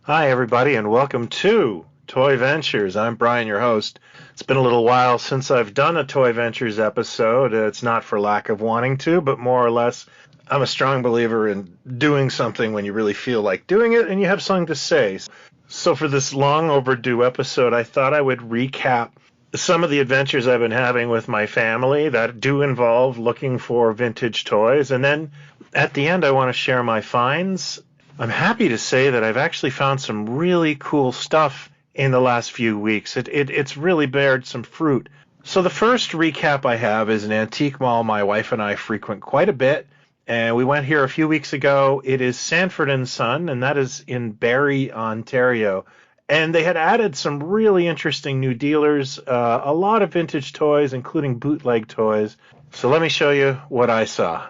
Hi, everybody, and welcome to Toy Ventures. I'm Brian, your host. It's been a little while since I've done a Toy Ventures episode. It's not for lack of wanting to, but more or less, I'm a strong believer in doing something when you really feel like doing it and you have something to say. So, for this long overdue episode, I thought I would recap some of the adventures I've been having with my family that do involve looking for vintage toys. And then at the end, I want to share my finds. I'm happy to say that I've actually found some really cool stuff in the last few weeks. It's really bared some fruit. So the first recap I have is an antique mall my wife and I frequent quite a bit. And we went here a few weeks ago. It is Sanford and Son, and that is in Barrie, Ontario. And they had added some really interesting new dealers, a lot of vintage toys, including bootleg toys. So let me show you what I saw.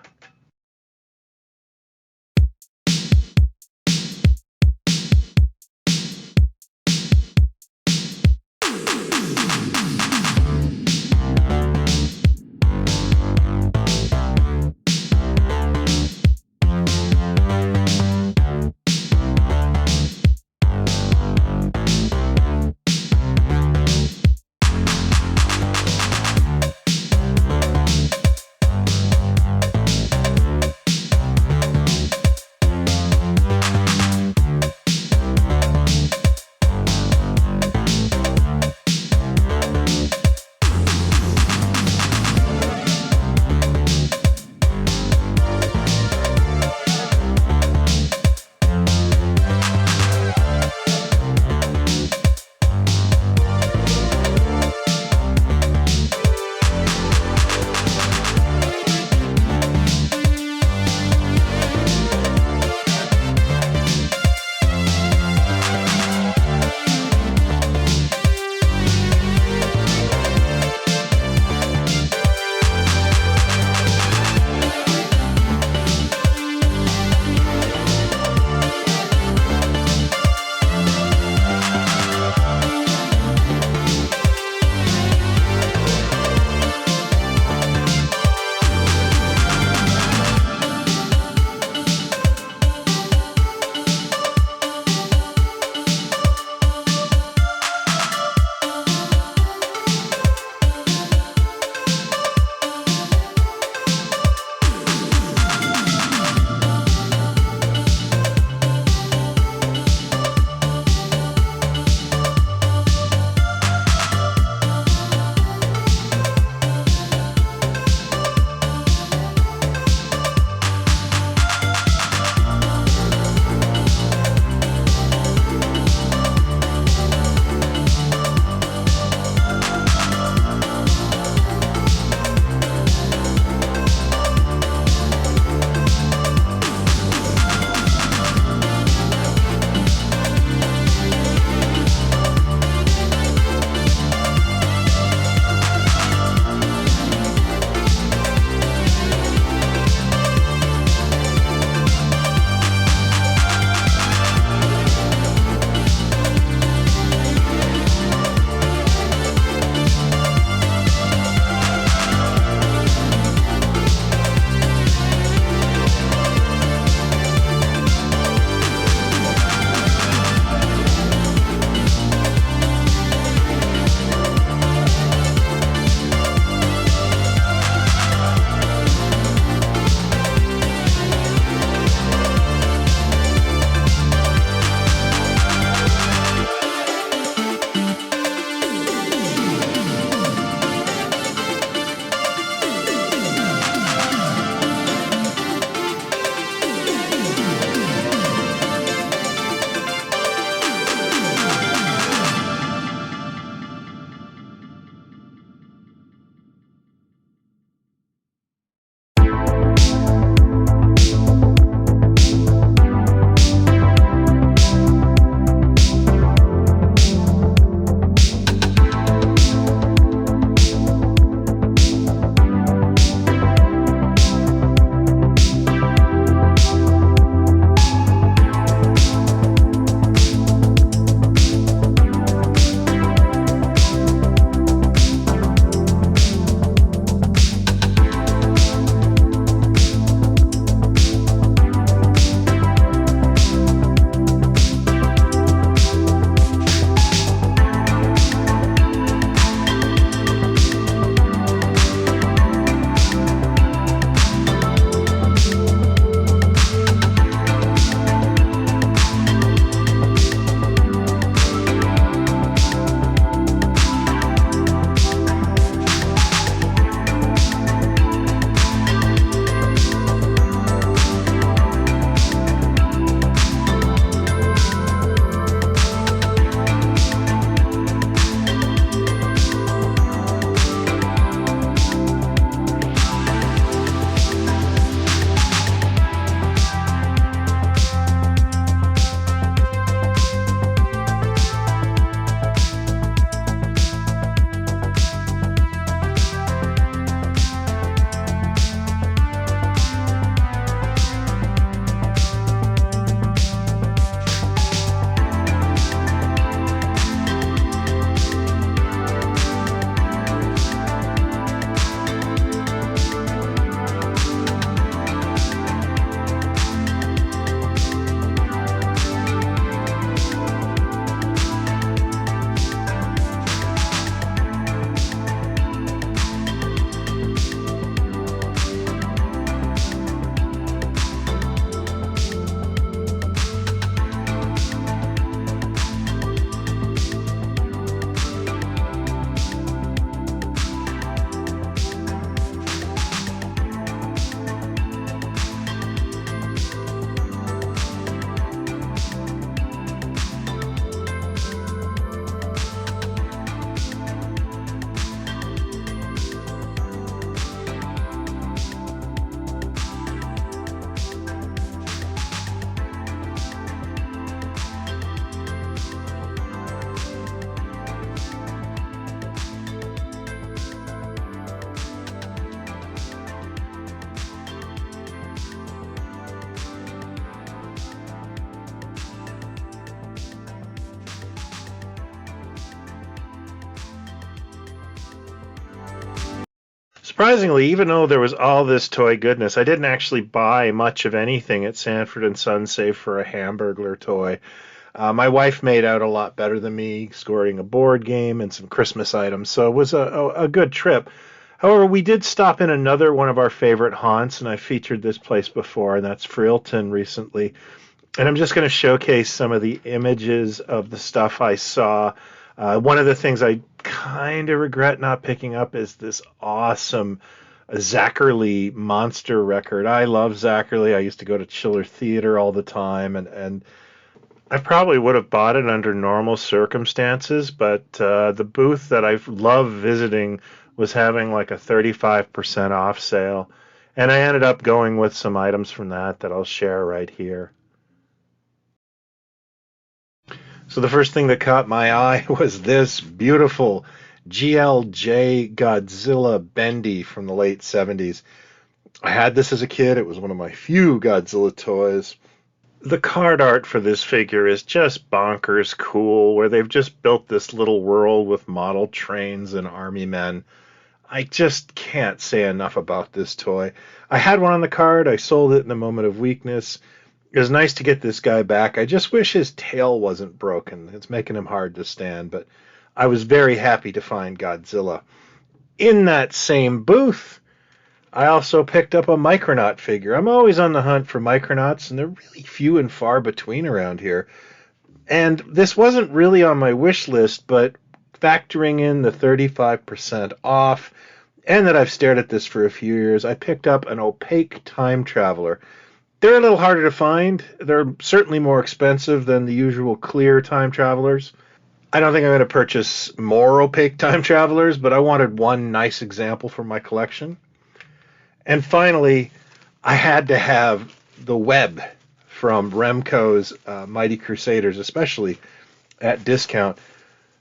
Surprisingly, even though there was all this toy goodness, I didn't actually buy much of anything at Sanford and Son save for a Hamburglar toy. My wife made out a lot better than me, scoring a board game and some Christmas items, so it was a good trip. However, we did stop in another one of our favorite haunts, and I featured this place before, and that's Frielton recently. And I'm just going to showcase some of the images of the stuff I saw. One of the things I kind of regret not picking up is this awesome Zachary monster record. I love Zachary. I used to go to Chiller Theater all the time, and I probably would have bought it under normal circumstances, but the booth that I love visiting was having like a 35% off sale, and I ended up going with some items from that I'll share right here. So the first thing that caught my eye was this beautiful GLJ Godzilla Bendy from the late 70s. I had this as a kid. It was one of my few Godzilla toys. The card art for this figure is just bonkers cool, where they've just built this little world with model trains and army men. I just can't say enough about this toy. I had one on the card. I sold it in a moment of weakness. It was nice to get this guy back. I just wish his tail wasn't broken. It's making him hard to stand, but I was very happy to find Godzilla. In that same booth, I also picked up a Micronaut figure. I'm always on the hunt for Micronauts, and they're really few and far between around here. And this wasn't really on my wish list, but factoring in the 35% off, and that I've stared at this for a few years, I picked up an opaque time traveler. They're a little harder to find. They're certainly more expensive than the usual clear time travelers. I don't think I'm going to purchase more opaque time travelers, but I wanted one nice example for my collection. And finally, I had to have the web from Remco's Mighty Crusaders, especially at discount.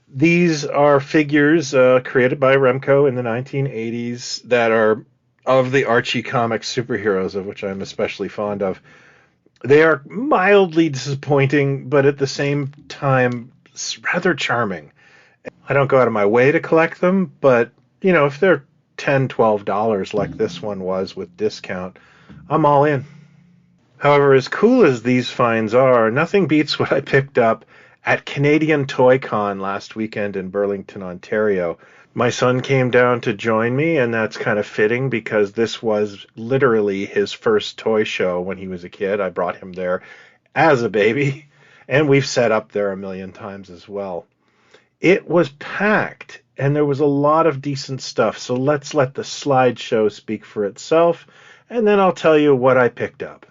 These are figures created by Remco in the 1980s that are of the Archie comics superheroes, of which I'm especially fond of. They are mildly disappointing, but at the same time, rather charming. I don't go out of my way to collect them, but, if they're $10, $12 like this one was with discount, I'm all in. However, as cool as these finds are, nothing beats what I picked up at Canadian Toy Con last weekend in Burlington, Ontario. My son came down to join me, and that's kind of fitting because this was literally his first toy show when he was a kid. I brought him there as a baby, and we've set up there a million times as well. It was packed, and there was a lot of decent stuff, so let's let the slideshow speak for itself, and then I'll tell you what I picked up.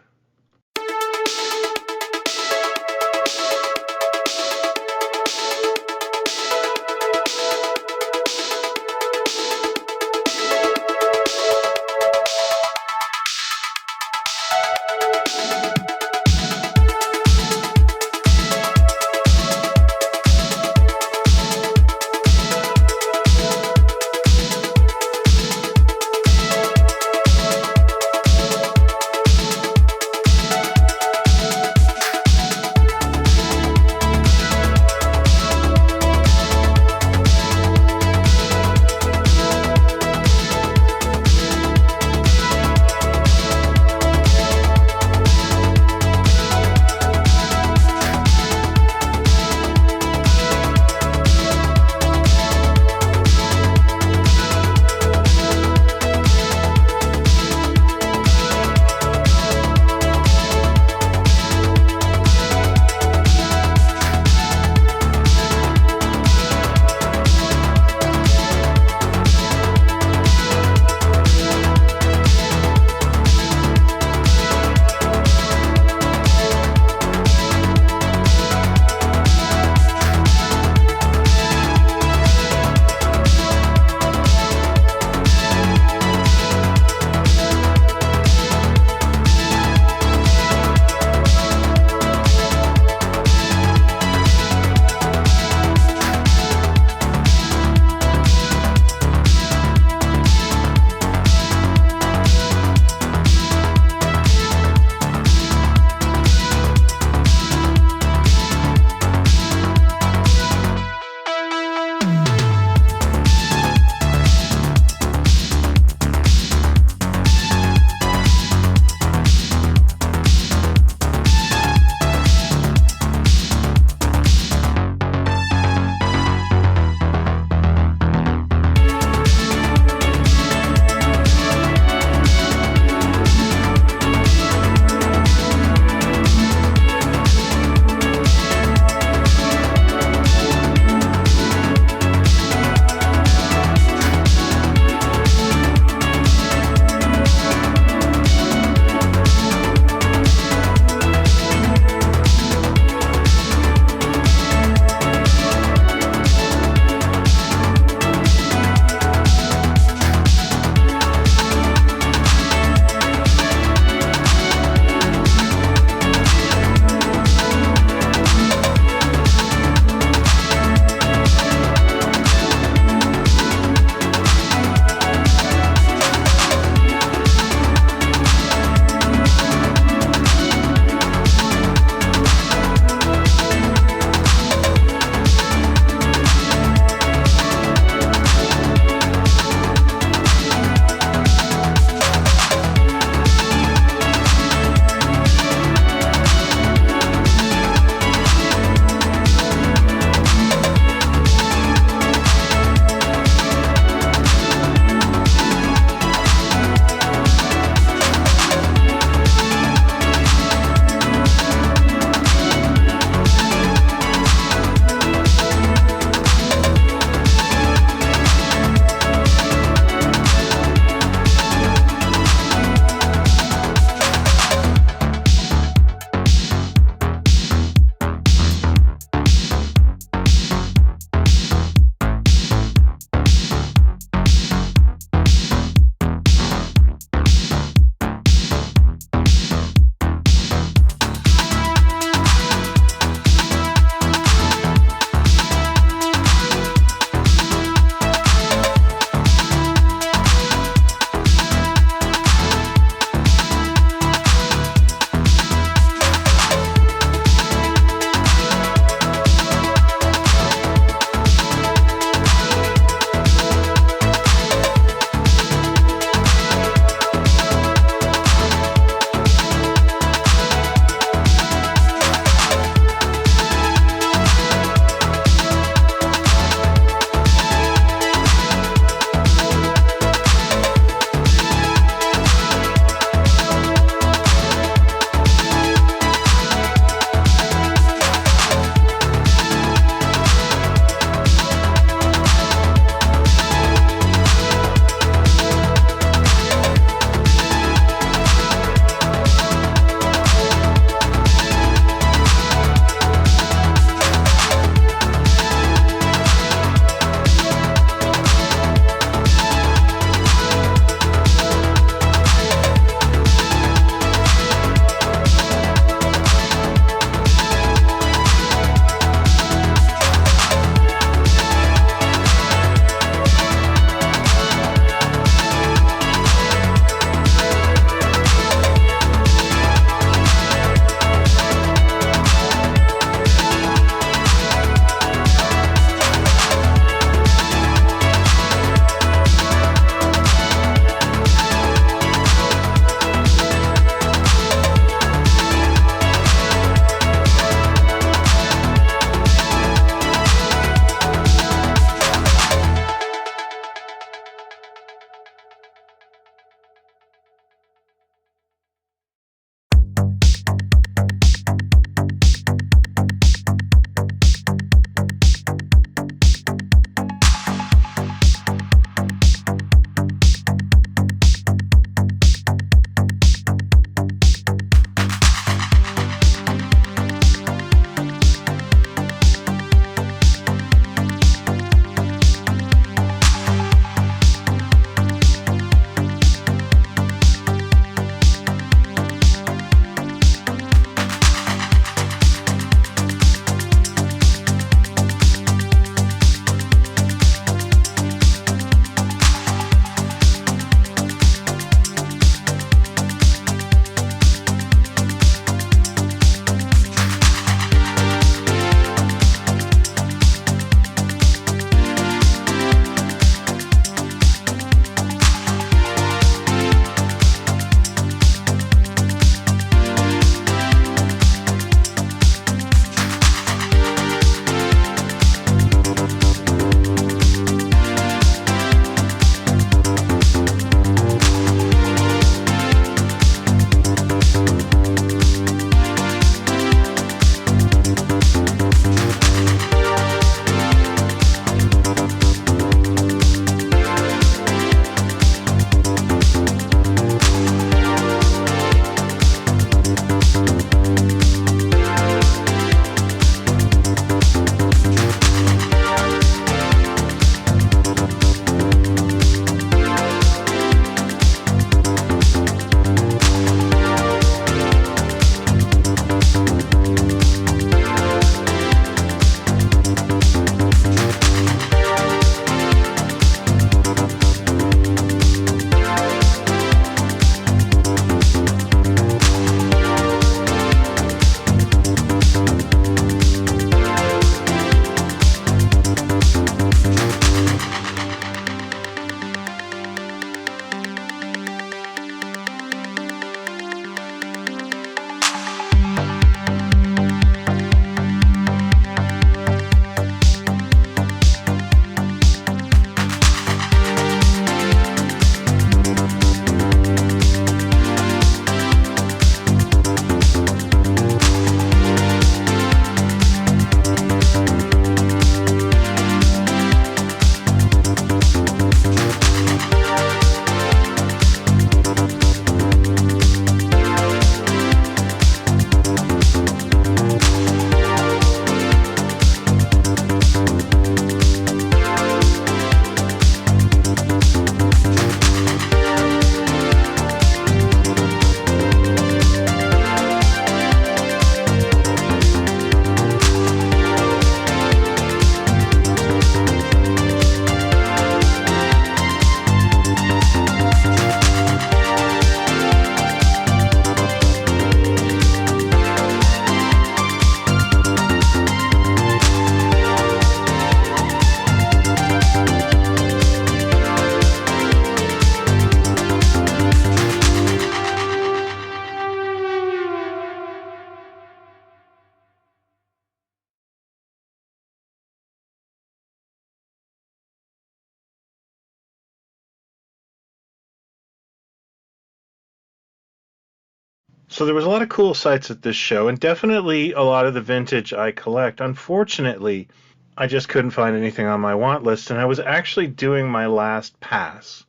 So there was a lot of cool sights at this show, and definitely a lot of the vintage I collect. Unfortunately, I just couldn't find anything on my want list, and I was actually doing my last pass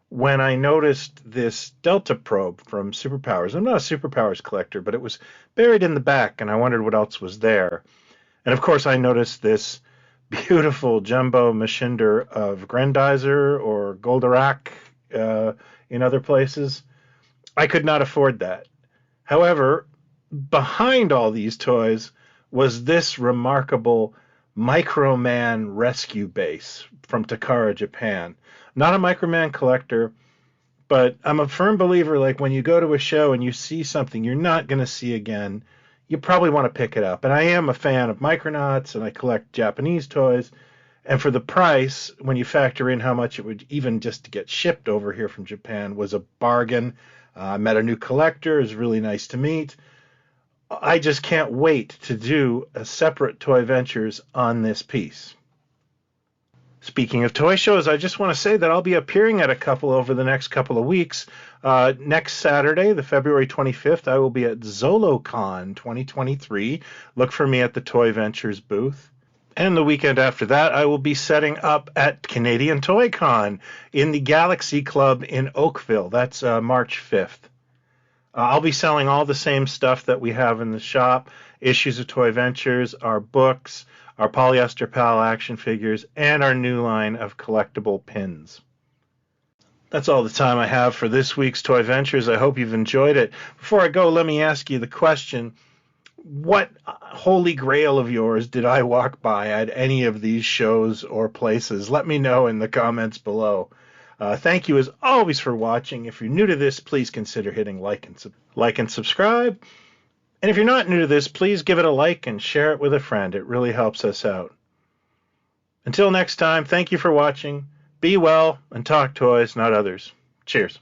when I noticed this Delta probe from Superpowers. I'm not a Superpowers collector, but it was buried in the back, and I wondered what else was there. And of course, I noticed this beautiful jumbo Machinder of Grendizer or Goldorak in other places. I could not afford that. However, behind all these toys was this remarkable Microman rescue base from Takara, Japan. Not a Microman collector, but I'm a firm believer, like when you go to a show and you see something you're not going to see again, you probably want to pick it up. And I am a fan of Micronauts, and I collect Japanese toys. And for the price, when you factor in how much it would even just to get shipped over here from Japan, was a bargain. I met a new collector. It was really nice to meet. I just can't wait to do a separate Toy Ventures on this piece. Speaking of toy shows, I just want to say that I'll be appearing at a couple over the next couple of weeks. Next Saturday, the February 25th, I will be at ZoloCon 2023. Look for me at the Toy Ventures booth. And the weekend after that, I will be setting up at Canadian Toy Con in the Galaxy Club in Oakville. That's March 5th. I'll be selling all the same stuff that we have in the shop, issues of Toy Ventures, our books, our Polyester Pal action figures, and our new line of collectible pins. That's all the time I have for this week's Toy Ventures. I hope you've enjoyed it. Before I go, let me ask you the question: what holy grail of yours did I walk by at any of these shows or places? Let me know in the comments below. Thank you as always for watching. If you're new to this, please consider hitting like and subscribe. And if you're not new to this, please give it a like and share it with a friend. It really helps us out. Until next time, thank you for watching. Be well and talk toys, not others. Cheers.